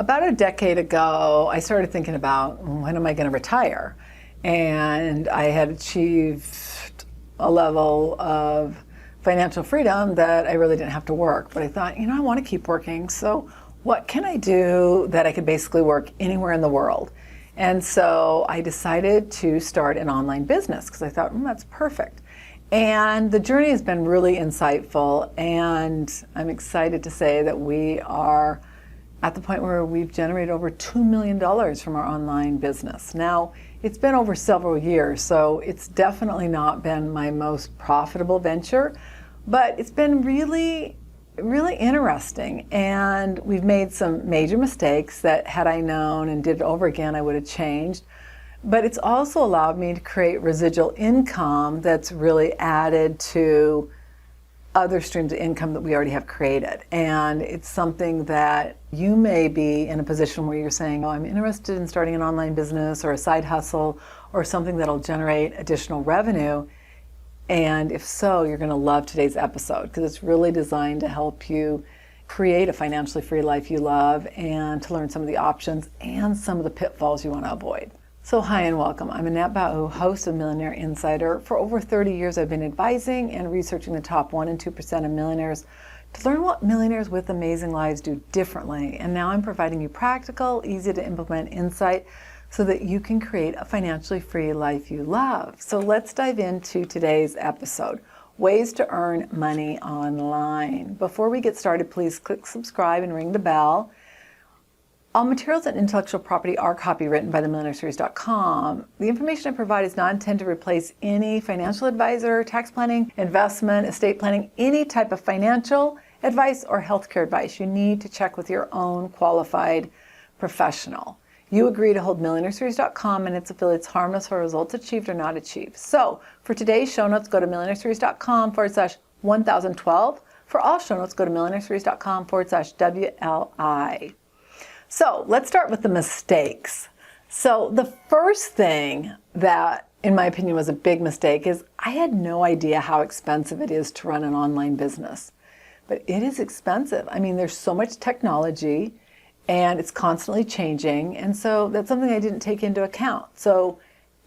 About a decade ago, I started thinking about when am I going to retire? And I had achieved a level of financial freedom that I really didn't have to work. But I thought, I want to keep working. So what can I do that I could basically work anywhere in the world? And so I decided to start an online business because I thought, that's perfect. And the journey has been really insightful. And I'm excited to say that we are at the point where we've generated over $2 million from our online business. Now, it's been over several years, so it's definitely not been my most profitable venture, but it's been really, really interesting. And we've made some major mistakes that had I known and did it over again, I would have changed. But it's also allowed me to create residual income that's really added to other streams of income that we already have created. And it's something that you may be in a position where you're saying, I'm interested in starting an online business or a side hustle or something that'll generate additional revenue. And if so, you're going to love today's episode because it's really designed to help you create a financially free life you love and to learn some of the options and some of the pitfalls you want to avoid. So hi and welcome. I'm Annette, host of Millionaire Insider. For over 30 years, I've been advising and researching the top 1% and 2% of millionaires to learn what millionaires with amazing lives do differently. And now I'm providing you practical, easy to implement insight so that you can create a financially free life you love. So let's dive into today's episode, ways to earn money online. Before we get started, please click subscribe and ring the bell. All materials and intellectual property are copywritten by themillionaireseries.com. The information I provide is not intended to replace any financial advisor, tax planning, investment, estate planning, any type of financial advice or healthcare advice. You need to check with your own qualified professional. You agree to hold Millionaireseries.com and its affiliates harmless for results achieved or not achieved. So for today's show notes, go to Millionaireseries.com/1012. For all show notes, go to Millionaireseries.com/WLI. So let's start with the mistakes. So the first thing that, in my opinion, was a big mistake is I had no idea how expensive it is to run an online business. But it is expensive. I mean, there's so much technology and it's constantly changing. And so that's something I didn't take into account. So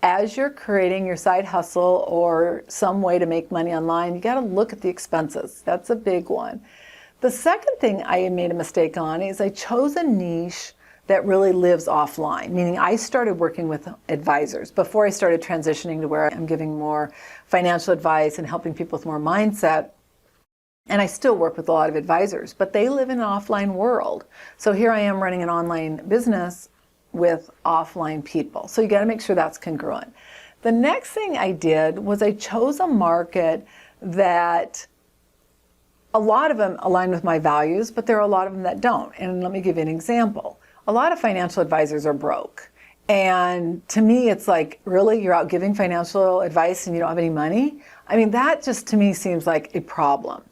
as you're creating your side hustle or some way to make money online, you got to look at the expenses. That's a big one. The second thing I made a mistake on is I chose a niche that really lives offline, meaning I started working with advisors before I started transitioning to where I'm giving more financial advice and helping people with more mindset. And I still work with a lot of advisors, but they live in an offline world. So here I am running an online business with offline people. So you got to make sure that's congruent. The next thing I did was I chose a market that a lot of them align with my values, but there are a lot of them that don't. And let me give you an example. A lot of financial advisors are broke. And to me, it's like, really, you're out giving financial advice and you don't have any money? I mean, that just to me seems like a problem.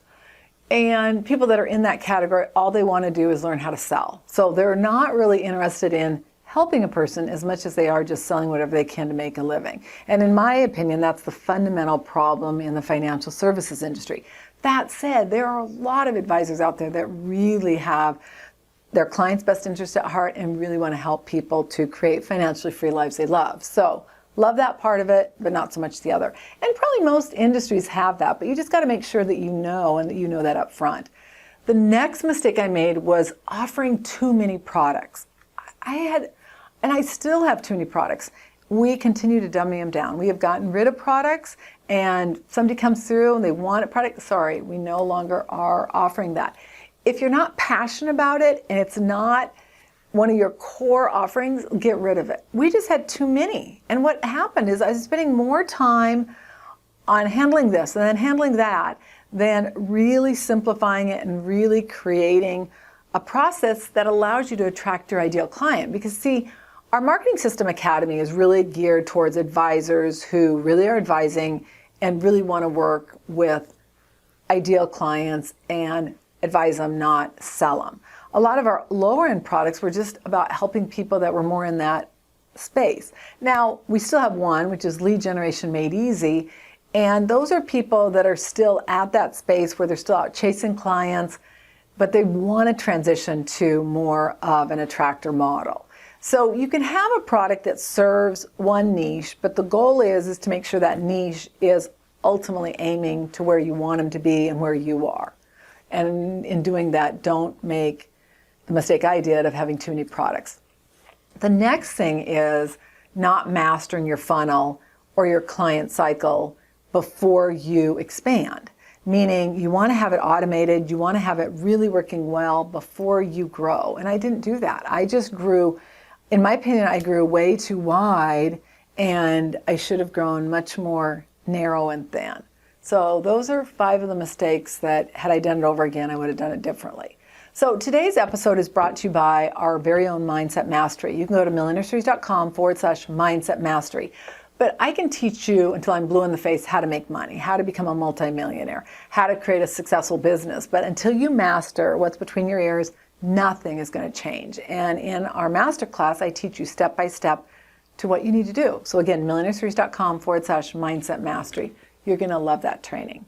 And people that are in that category, all they want to do is learn how to sell. So they're not really interested in helping a person as much as they are just selling whatever they can to make a living. And in my opinion, that's the fundamental problem in the financial services industry. That said, there are a lot of advisors out there that really have their clients' best interest at heart and really want to help people to create financially free lives they love. So love that part of it, but not so much the other. And probably most industries have that, but you just got to make sure that you know and that you know that up front. The next mistake I made was offering too many products. And I still have too many products. We continue to dummy them down. We have gotten rid of products and somebody comes through and they want a product. Sorry, we no longer are offering that. If you're not passionate about it and it's not one of your core offerings, get rid of it. We just had too many. And what happened is I was spending more time on handling this and then handling that than really simplifying it and really creating a process that allows you to attract your ideal client. Because see, our Marketing System Academy is really geared towards advisors who really are advising and really want to work with ideal clients and advise them, not sell them. A lot of our lower end products were just about helping people that were more in that space. Now, we still have one, which is Lead Generation Made Easy. And those are people that are still at that space where they're still out chasing clients. but they want to transition to more of an attractor model. So you can have a product that serves one niche, but the goal is to make sure that niche is ultimately aiming to where you want them to be and where you are. And in doing that, don't make the mistake I did of having too many products. The next thing is not mastering your funnel or your client cycle before you expand. Meaning you want to have it automated, you want to have it really working well before you grow. And I didn't do that. I just grew, in my opinion, I grew way too wide, and I should have grown much more narrow and thin. So those are 5 of the mistakes that, had I done it over again, I would have done it differently. So today's episode is brought to you by our very own Mindset Mastery. You can go to millionaireseries.com/mindset mastery. But I can teach you until I'm blue in the face how to make money, how to become a multimillionaire, how to create a successful business. But until you master what's between your ears, nothing is going to change. And in our masterclass, I teach you step by step to what you need to do. So again, millionaireseries.com/mindset mastery. You're going to love that training.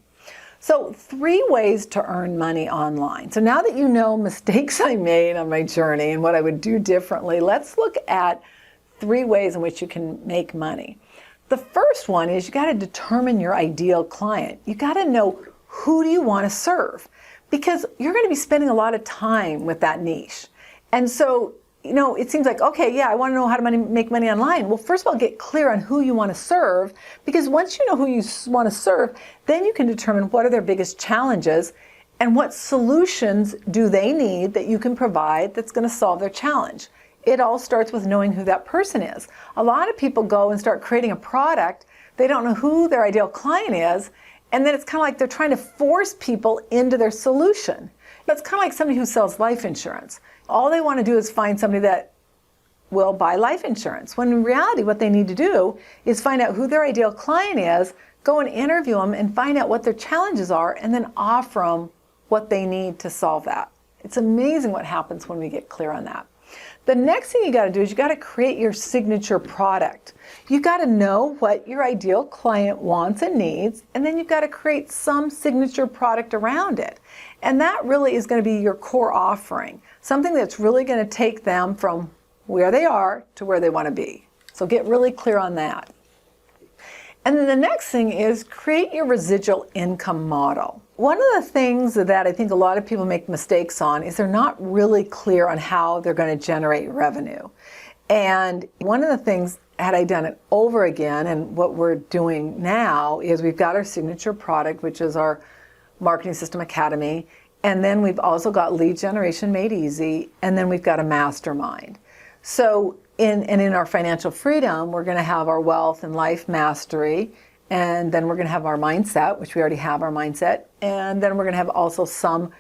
So 3 ways to earn money online. So now that you know mistakes I made on my journey and what I would do differently, let's look at 3 ways in which you can make money. The first one is you got to determine your ideal client. You got to know, who do you want to serve? Because you're going to be spending a lot of time with that niche. And so, it seems like, okay, yeah, I want to know how to make money online. Well, first of all, get clear on who you want to serve, because once you know who you want to serve, then you can determine what are their biggest challenges and what solutions do they need that you can provide that's going to solve their challenge. It all starts with knowing who that person is. A lot of people go and start creating a product. They don't know who their ideal client is, and then it's kind of like they're trying to force people into their solution. It's kind of like somebody who sells life insurance. All they want to do is find somebody that will buy life insurance, when in reality what they need to do is find out who their ideal client is, go and interview them and find out what their challenges are, and then offer them what they need to solve that. It's amazing what happens when we get clear on that. The next thing you got to do is you got to create your signature product. You got to know what your ideal client wants and needs, and then you've got to create some signature product around it. And that really is going to be your core offering, something that's really going to take them from where they are to where they want to be. So get really clear on that. And then the next thing is create your residual income model. One of the things that I think a lot of people make mistakes on is they're not really clear on how they're going to generate revenue. And one of the things, had I done it over again, and what we're doing now is we've got our signature product, which is our Marketing System Academy, and then we've also got Lead Generation Made Easy, and then we've got a mastermind. So in our financial freedom, we're going to have our wealth and life mastery, and then we're going to have our mindset, which we already have our mindset, and then we're going to have also some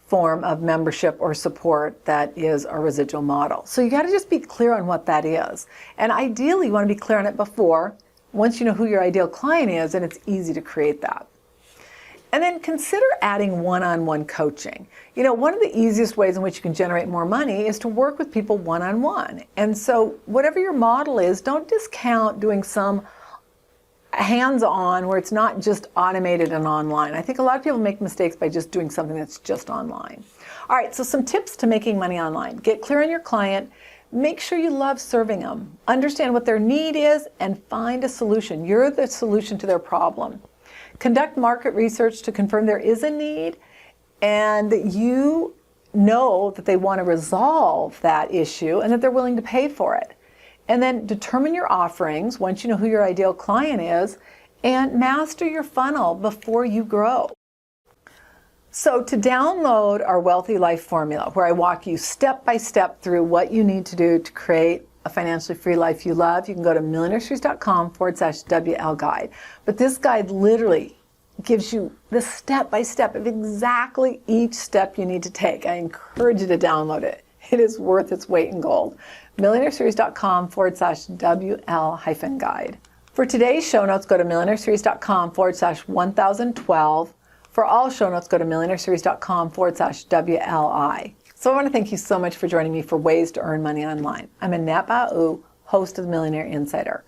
form of membership or support that is our residual model. So you got to just be clear on what that is. And ideally, you want to be clear on it before, once you know who your ideal client is, and it's easy to create that. And then consider adding one-on-one coaching. One of the easiest ways in which you can generate more money is to work with people one-on-one. And so whatever your model is, don't discount doing some hands-on where it's not just automated and online. I think a lot of people make mistakes by just doing something that's just online. All right, so some tips to making money online. Get clear on your client. Make sure you love serving them. Understand what their need is and find a solution. You're the solution to their problem. Conduct market research to confirm there is a need and that you know that they want to resolve that issue and that they're willing to pay for it. And then determine your offerings once you know who your ideal client is, and master your funnel before you grow. So to download our Wealthy Life Formula, where I walk you step by step through what you need to do to create a financially free life you love, you can go to millionaireseries.com/WL guide. But this guide literally gives you the step by step of exactly each step you need to take. I encourage you to download it. It is worth its weight in gold. millionaireseries.com/WL-guide. For today's show notes, go to millionaireseries.com/1012. For all show notes, go to millionaireseries.com/WLI. So I want to thank you so much for joining me for Ways to Earn Money Online. I'm Annette, host of the Millionaire Insider.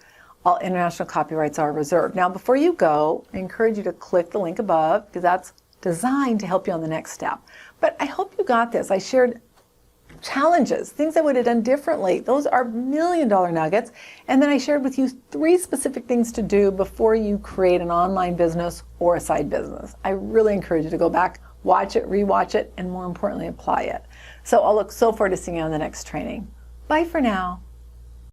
All international copyrights are reserved. Now, before you go, I encourage you to click the link above, because that's designed to help you on the next step. But I hope you got this. I shared challenges, things I would have done differently. Those are million-dollar nuggets. And then I shared with you 3 specific things to do before you create an online business or a side business. I really encourage you to go back, watch it, rewatch it, and more importantly, apply it. So I'll look so forward to seeing you on the next training. Bye for now.